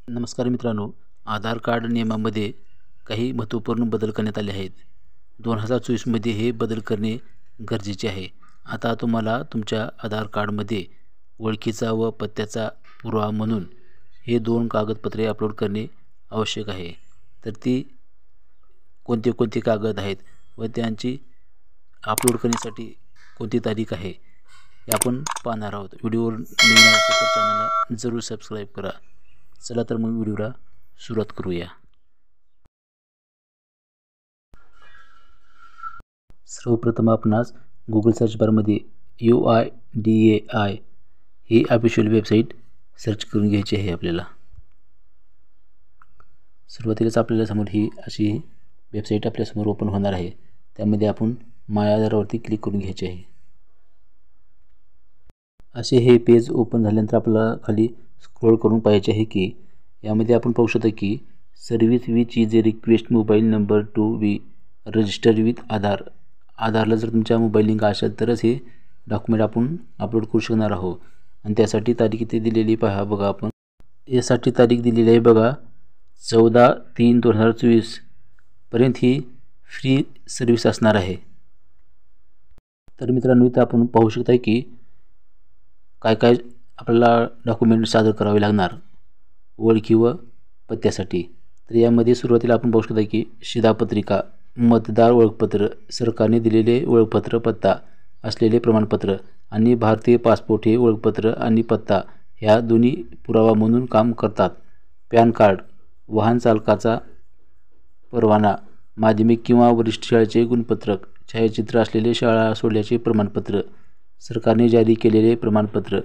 नमस्कार मित्रांनो, आधार कार्ड नियमामध्ये काही महत्त्वपूर्ण बदल करण्यात आले आहेत. 2024मध्ये हे बदल करणे गरजेचे आहे. आता तुम्हाला तुमच्या आधार कार्डमध्ये ओळखीचा व पत्त्याचा पुरावा म्हणून हे 2 कागदपत्रे अपलोड करणे आवश्यक आहे. तर ती कोणते कागद आहेत व त्यांची अपलोड करण्यासाठी कोणती तारीख आहे हे आपण पाहणार आहोत. व्हिडिओवर नवीन असेल तर चॅनलला जरूर सबस्क्राईब करा. चला तर मग व्हिडिओला सुरुवात करूया. सर्वप्रथम आपणास गुगल सर्च बारमध्ये UIDAI ही ऑफिशियल वेबसाईट सर्च करून घ्यायची आहे. आपल्याला सुरुवातीलाच आपल्याला समोर ही अशी वेबसाईट आपल्यासमोर ओपन होणार आहे. त्यामध्ये आपण माय आधारवरती क्लिक करून घ्यायचे आहे. असे हे पेज ओपन झाल्यानंतर आपल्याला खाली स्क्रोल करून पाहायचे आहे की यामध्ये आपण पाहू शकतो की service which is a request mobile number to be register with Aadhaar. आधारला जर तुमच्या मोबाईल लिंक असेल तरच हे डॉक्युमेंट आपण अपलोड करू शकणार आहोत. आणि त्यासाठी तारीख इथे दिलेली पहा बघा. आपण यासाठी तारीख दिलेली आहे बघा 14/3/2024 पर्यंत ही फ्री सर्व्हिस असणार आहे. तर मित्रांनो, इथे आपण पाहू शकता की काय आपल्याला डॉक्युमेंट सादर करावे लागणार ओळखी व पत्त्यासाठी. तर यामध्ये सुरुवातीला आपण पाहू शकता की शिधापत्रिका, मतदार ओळखपत्र, सरकारने दिलेले ओळखपत्र, पत्ता असलेले प्रमाणपत्र आणि भारतीय पासपोर्ट हे ओळखपत्र आणि पत्ता ह्या दोन्ही पुरावा म्हणून काम करतात. पॅन कार्ड, वाहन चालकाचा परवाना, माध्यमिक किंवा वरिष्ठ शाळेचे गुणपत्रक, छायाचित्र असलेले शाळा सोडल्याचे प्रमाणपत्र, सरकारने जारी केलेले प्रमाणपत्र.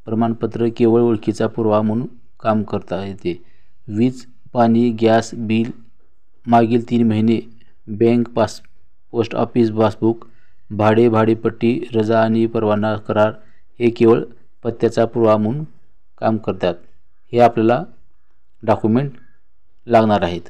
प्रमाणपत्र केवळ ओळखीचा पुरावा म्हणून काम करता येते. वीज, पाणी, गॅस बिल, मागील 3 महिने, बँक पोस्ट ऑफिस पासबुक, भाडेपट्टी, रजा आणि परवाना करार हे केवळ पत्त्याचा पुरावा म्हणून काम करतात. हे आपल्याला डॉक्युमेंट लागणार आहेत.